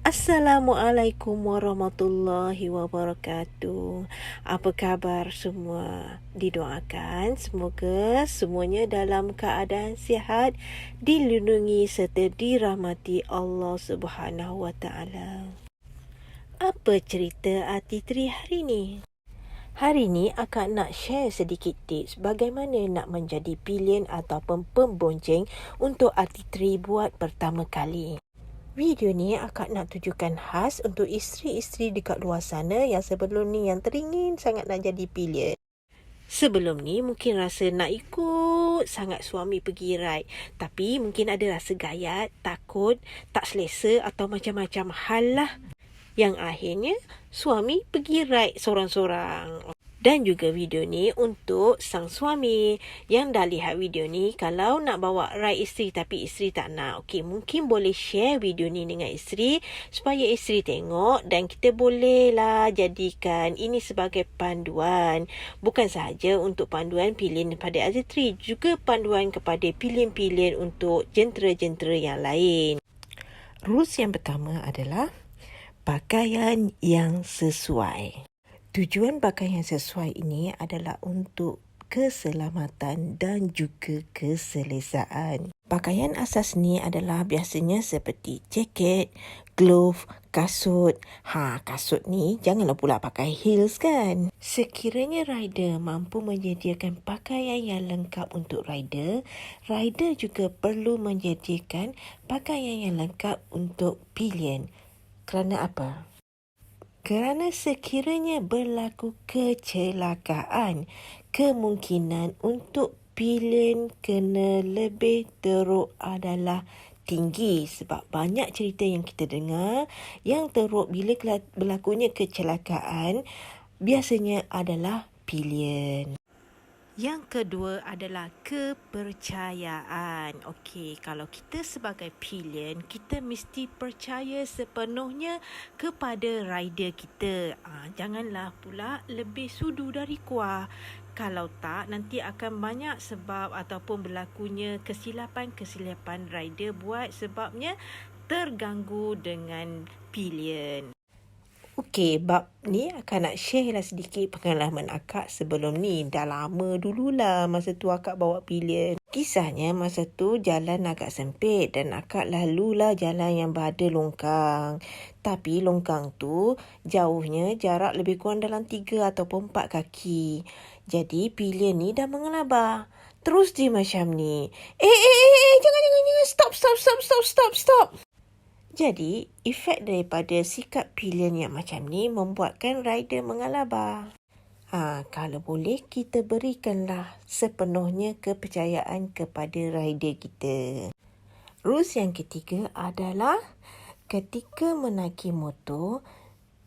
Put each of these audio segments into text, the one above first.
Assalamualaikum warahmatullahi wabarakatuh. Apa khabar semua? Didoakan semoga semuanya dalam keadaan sihat, dilindungi serta dirahmati Allah Subhanahu wa taala. Apa cerita Artitri hari ni? Hari ni akak nak share sedikit tips bagaimana nak menjadi pillion ataupun pembonceng untuk Artitri buat pertama kali. Video ni akak nak tujukan khas untuk isteri-isteri dekat luar sana yang sebelum ni yang teringin sangat nak jadi pillion. Sebelum ni mungkin rasa nak ikut sangat suami pergi ride. Tapi mungkin ada rasa gayat, takut, tak selesa atau macam-macam hal lah. Yang akhirnya suami pergi ride sorang-sorang. Dan juga video ni untuk sang suami yang dah lihat video ni, kalau nak bawa ride isteri tapi isteri tak nak, okey, mungkin boleh share video ni dengan isteri supaya isteri tengok dan kita bolehlah jadikan ini sebagai panduan. Bukan sahaja untuk panduan pillion pada Artitri, juga panduan kepada pillion-pillion untuk jentera-jentera yang lain. Rules yang pertama adalah pakaian yang sesuai. Tujuan pakaian sesuai ini adalah untuk keselamatan dan juga keselesaan. Pakaian asas ni adalah biasanya seperti jaket, glove, kasut. Kasut ni janganlah pula pakai heels kan. Sekiranya rider mampu menyediakan pakaian yang lengkap untuk rider, rider juga perlu menyediakan pakaian yang lengkap untuk pillion. Kerana apa? Kerana sekiranya berlaku kecelakaan, kemungkinan untuk pillion kena lebih teruk adalah tinggi. Sebab banyak cerita yang kita dengar yang teruk bila berlakunya kecelakaan biasanya adalah pillion. Yang kedua adalah kepercayaan. Okey, kalau kita sebagai pillion, kita mesti percaya sepenuhnya kepada rider kita. Janganlah pula lebih sudu dari kuah. Kalau tak, nanti akan banyak sebab ataupun berlakunya kesilapan-kesilapan rider buat sebabnya terganggu dengan pillion. Okey, bab ni akak nak share lah sedikit pengalaman akak sebelum ni. Dah lama dululah masa tu akak bawa pillion. Kisahnya masa tu jalan agak sempit dan akak lalulah jalan yang berada longkang. Tapi longkang tu jauhnya jarak lebih kurang dalam 3 ataupun 4 kaki. Jadi pillion ni dah mengelabah. Terus dia macam ni. Jangan. Stop. Jadi, efek daripada sikap pillion yang macam ni membuatkan rider mengelabah. Kalau boleh, kita berikanlah sepenuhnya kepercayaan kepada rider kita. Rules yang ketiga adalah ketika menaiki motor,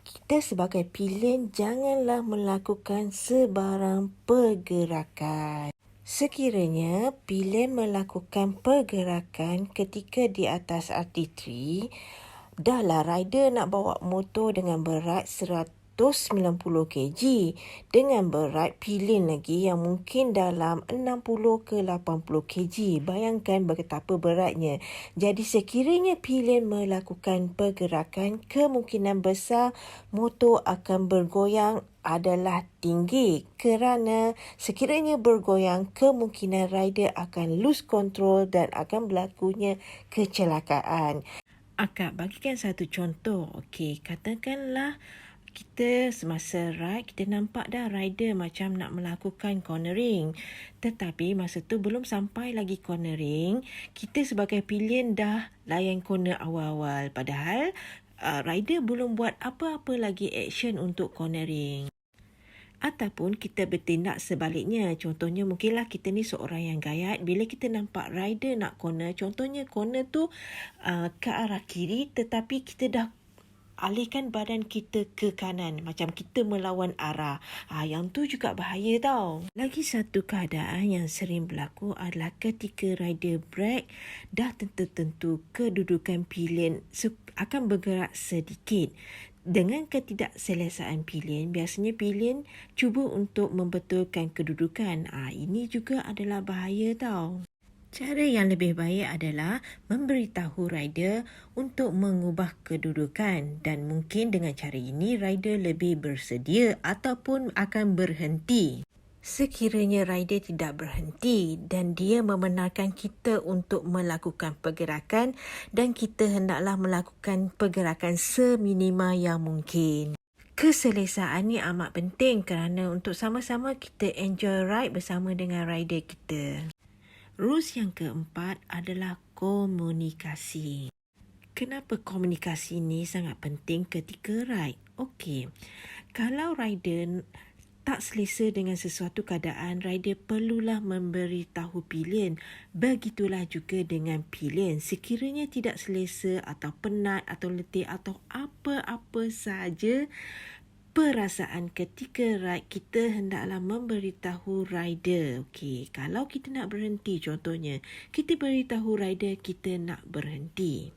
kita sebagai pillion janganlah melakukan sebarang pergerakan. Sekiranya pillion melakukan pergerakan ketika di atas Artitri, dahlah rider nak bawa motor dengan berat 190 kg dengan berat pillion lagi yang mungkin dalam 60 ke 80 kg. Bayangkan betapa beratnya. Jadi sekiranya pillion melakukan pergerakan, kemungkinan besar motor akan bergoyang adalah tinggi kerana sekiranya bergoyang, kemungkinan rider akan lose control dan akan berlakunya kecelakaan. Akak bagikan satu contoh. Okey, katakanlah kita semasa ride, kita nampak dah rider macam nak melakukan cornering. Tetapi masa tu belum sampai lagi cornering, kita sebagai pillion dah layan corner awal-awal. Padahal rider belum buat apa-apa lagi action untuk cornering. Ataupun kita bertindak sebaliknya. Contohnya mungkinlah kita ni seorang yang gayat. Bila kita nampak rider nak corner, contohnya corner tu ke arah kiri, tetapi kita dah alihkan badan kita ke kanan. Macam kita melawan arah. Yang tu juga bahaya tau. Lagi satu keadaan yang sering berlaku adalah ketika rider brake, dah tentu kedudukan pillion akan bergerak sedikit. Dengan ketidakselesaan pillion, biasanya pillion cuba untuk membetulkan kedudukan. Ini juga adalah bahaya tau. Cara yang lebih baik adalah memberitahu rider untuk mengubah kedudukan dan mungkin dengan cara ini rider lebih bersedia ataupun akan berhenti. Sekiranya rider tidak berhenti dan dia membenarkan kita untuk melakukan pergerakan dan kita hendaklah melakukan pergerakan seminima yang mungkin. Keselesaan ni amat penting kerana untuk sama-sama kita enjoy ride bersama dengan rider kita. Rules yang keempat adalah komunikasi. Kenapa komunikasi ni sangat penting ketika ride? Okey, kalau rider tak selesa dengan sesuatu keadaan, rider perlulah memberitahu pilihan. Begitulah juga dengan pilihan. Sekiranya tidak selesa atau penat atau letih atau apa-apa sahaja perasaan ketika ride, kita hendaklah memberitahu rider. Okey, kalau kita nak berhenti contohnya, kita beritahu rider kita nak berhenti.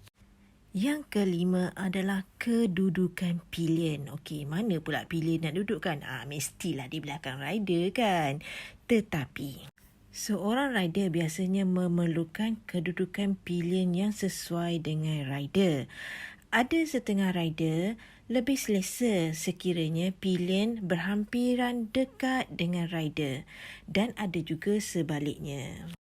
Yang kelima adalah kedudukan pilihan. Okey, mana pula pilihan nak duduk kan? Mestilah di belakang rider kan? Tetapi seorang rider biasanya memerlukan kedudukan pilihan yang sesuai dengan rider. Ada setengah rider lebih selesa sekiranya pilihan berhampiran dekat dengan rider dan ada juga sebaliknya.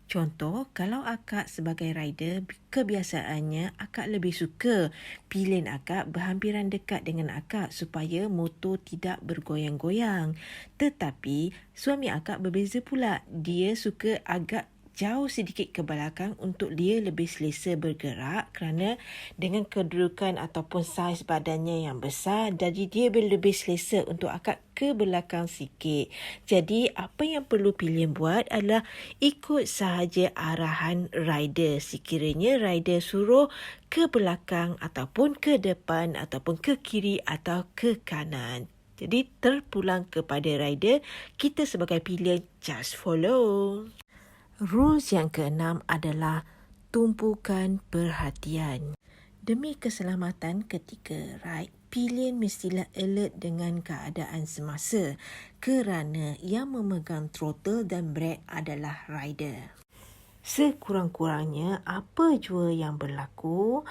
Contoh, kalau akak sebagai rider, kebiasaannya akak lebih suka pilihan akak berhampiran dekat dengan akak supaya motor tidak bergoyang-goyang. Tetapi, suami akak berbeza pula. Dia suka agak jauh sedikit ke belakang untuk dia lebih selesa bergerak kerana dengan kedudukan ataupun saiz badannya yang besar, jadi dia lebih selesa untuk akak ke belakang sikit. Jadi apa yang perlu pilihan buat adalah ikut sahaja arahan rider. Sekiranya rider suruh ke belakang ataupun ke depan ataupun ke kiri atau ke kanan. Jadi terpulang kepada rider, kita sebagai pilihan just follow. Rules yang keenam adalah tumpukan perhatian. Demi keselamatan ketika ride, pilihan mestilah alert dengan keadaan semasa kerana yang memegang throttle dan brake adalah rider. Sekurang-kurangnya apa jua yang berlaku,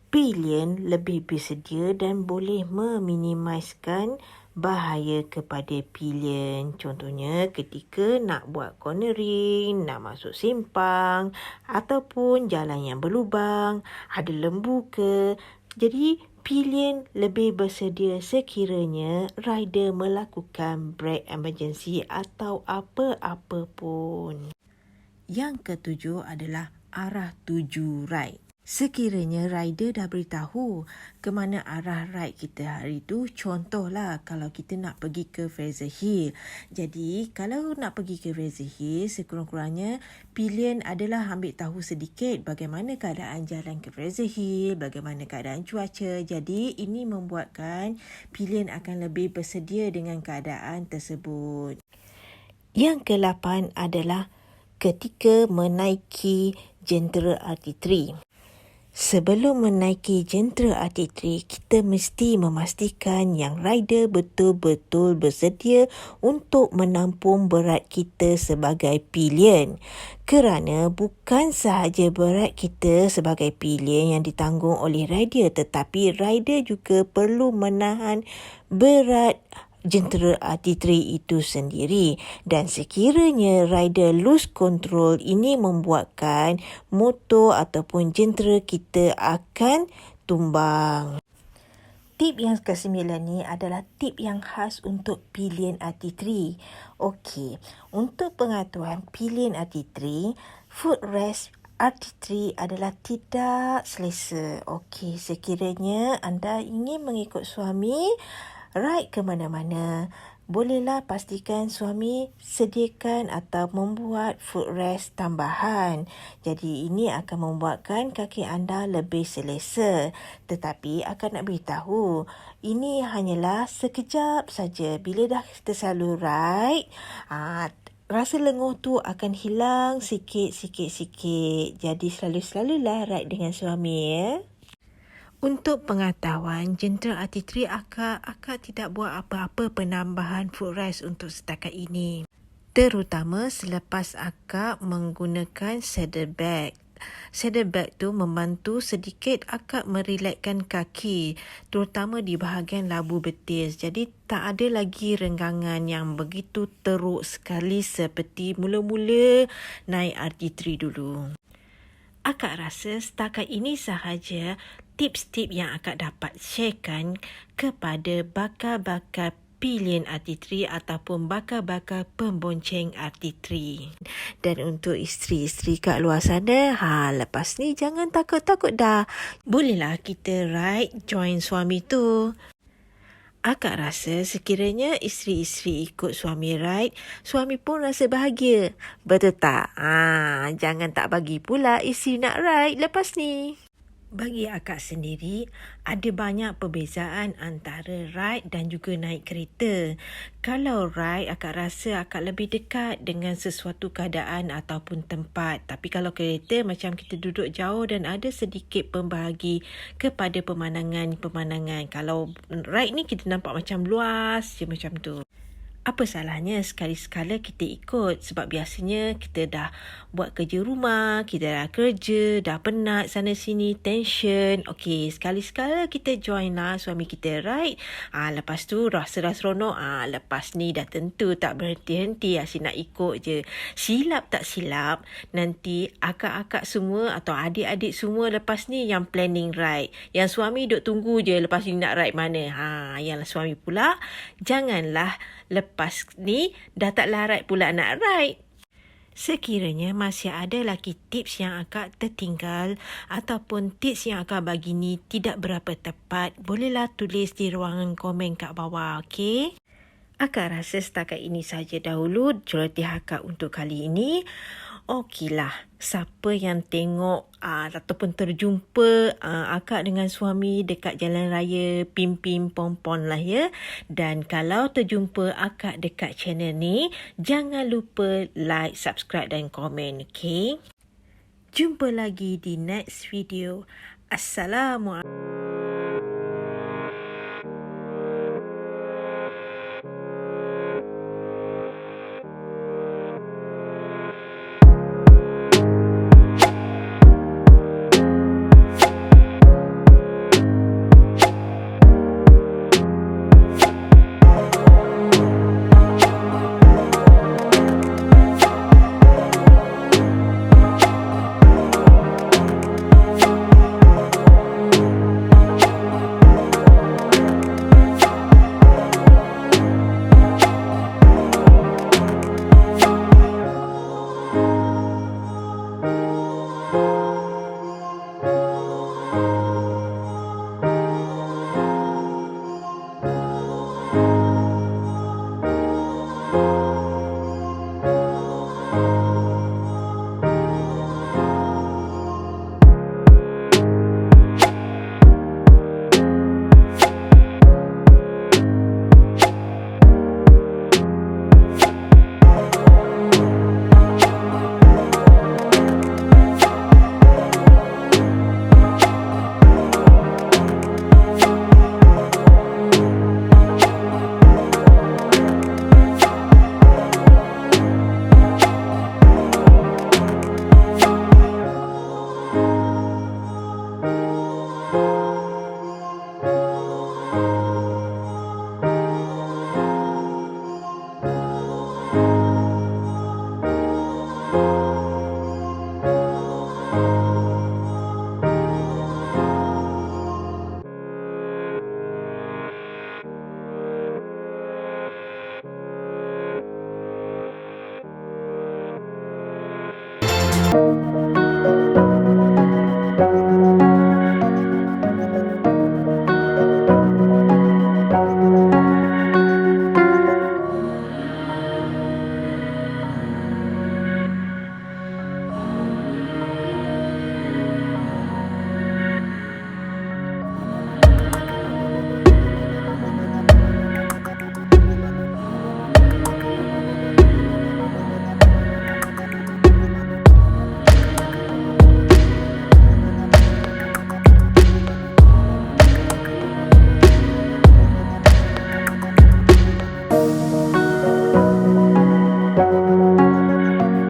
pilihan lebih bersedia dan boleh meminimaliskan bahaya kepada pilihan. Contohnya ketika nak buat cornering, nak masuk simpang ataupun jalan yang berlubang, ada lembu ke. Jadi pilihan lebih bersedia sekiranya rider melakukan brake emergency atau apa-apa pun. Yang ketujuh adalah arah tuju ride. Sekiranya rider dah beritahu ke mana arah ride kita hari itu, contohlah kalau kita nak pergi ke Fraser Hill. Jadi kalau nak pergi ke Fraser Hill, sekurang-kurangnya pilihan adalah ambil tahu sedikit bagaimana keadaan jalan ke Fraser Hill, bagaimana keadaan cuaca. Jadi ini membuatkan pilihan akan lebih bersedia dengan keadaan tersebut. Yang ke-8 adalah ketika menaiki jentera RT3. Sebelum menaiki jentera RT3, kita mesti memastikan yang rider betul-betul bersedia untuk menampung berat kita sebagai pilihan. Kerana bukan sahaja berat kita sebagai pilihan yang ditanggung oleh rider, tetapi rider juga perlu menahan berat jentera RT3 itu sendiri. Dan sekiranya rider lose control, ini membuatkan motor ataupun jentera kita akan tumbang. Tip yang ke-9 ni adalah tip yang khas untuk pilihan RT3. Okey, untuk pengaturan pilihan RT3, footrest RT3 adalah tidak selesa. Okey, sekiranya anda ingin mengikut suami ride ke mana-mana, bolehlah pastikan suami sediakan atau membuat footrest tambahan. Jadi ini akan membuatkan kaki anda lebih selesa. Tetapi akan nak beritahu, ini hanyalah sekejap saja. Bila dah terlalu ride, rasa lenguh tu akan hilang sikit-sikit. Jadi selalulah ride dengan suami ya. Untuk pengetahuan, jentera RT3 akak tidak buat apa-apa penambahan footrest untuk setakat ini. Terutama selepas akak menggunakan saddle bag. Saddle bag tu membantu sedikit akak merilekskan kaki, terutama di bahagian labu betis. Jadi tak ada lagi renggangan yang begitu teruk sekali seperti mula-mula naik RT3 dulu. Akak rasa setakat ini sahaja tips-tips yang akak dapat sharekan kepada bakal-bakal pilihan RT3 ataupun bakal-bakal pembonceng RT3. Dan untuk isteri-isteri kat luar sana, lepas ni jangan takut-takut dah. Bolehlah kita ride join suami tu. Akak rasa sekiranya isteri-isteri ikut suami ride, suami pun rasa bahagia. Betul tak? Jangan tak bagi pula isteri nak ride lepas ni. Bagi akak sendiri, ada banyak perbezaan antara ride dan juga naik kereta. Kalau ride, akak rasa akak lebih dekat dengan sesuatu keadaan ataupun tempat. Tapi kalau kereta, macam kita duduk jauh dan ada sedikit pembahagi kepada pemandangan-pemandangan. Kalau ride ni, kita nampak macam luas je macam tu. Apa salahnya sekali-sekala kita ikut, sebab biasanya kita dah buat kerja rumah, kita dah kerja, dah penat sana sini, tension. Okey, sekali-sekala kita join lah suami kita ride. Lepas tu rasa dah seronok. Lepas ni dah tentu tak berhenti-henti, asyik nak ikut je. Silap tak silap, nanti akak-akak semua atau adik-adik semua lepas ni yang planning ride. Yang suami duk tunggu je lepas ni nak ride mana. Yang suami pula, janganlah lepas ni dah tak larat pula nak ride. Sekiranya masih ada lagi tips yang akak tertinggal ataupun tips yang akak bagi ni tidak berapa tepat, bolehlah tulis di ruangan komen kat bawah, okey? Akak rasa setakat ini saja dahulu celoteh akak untuk kali ini. Okeylah, siapa yang tengok ataupun terjumpa akak dengan suami dekat jalan raya Pim-Pim Pom-Pom lah ya. Dan kalau terjumpa akak dekat channel ni, jangan lupa like, subscribe dan komen, okey? Jumpa lagi di next video. Assalamualaikum.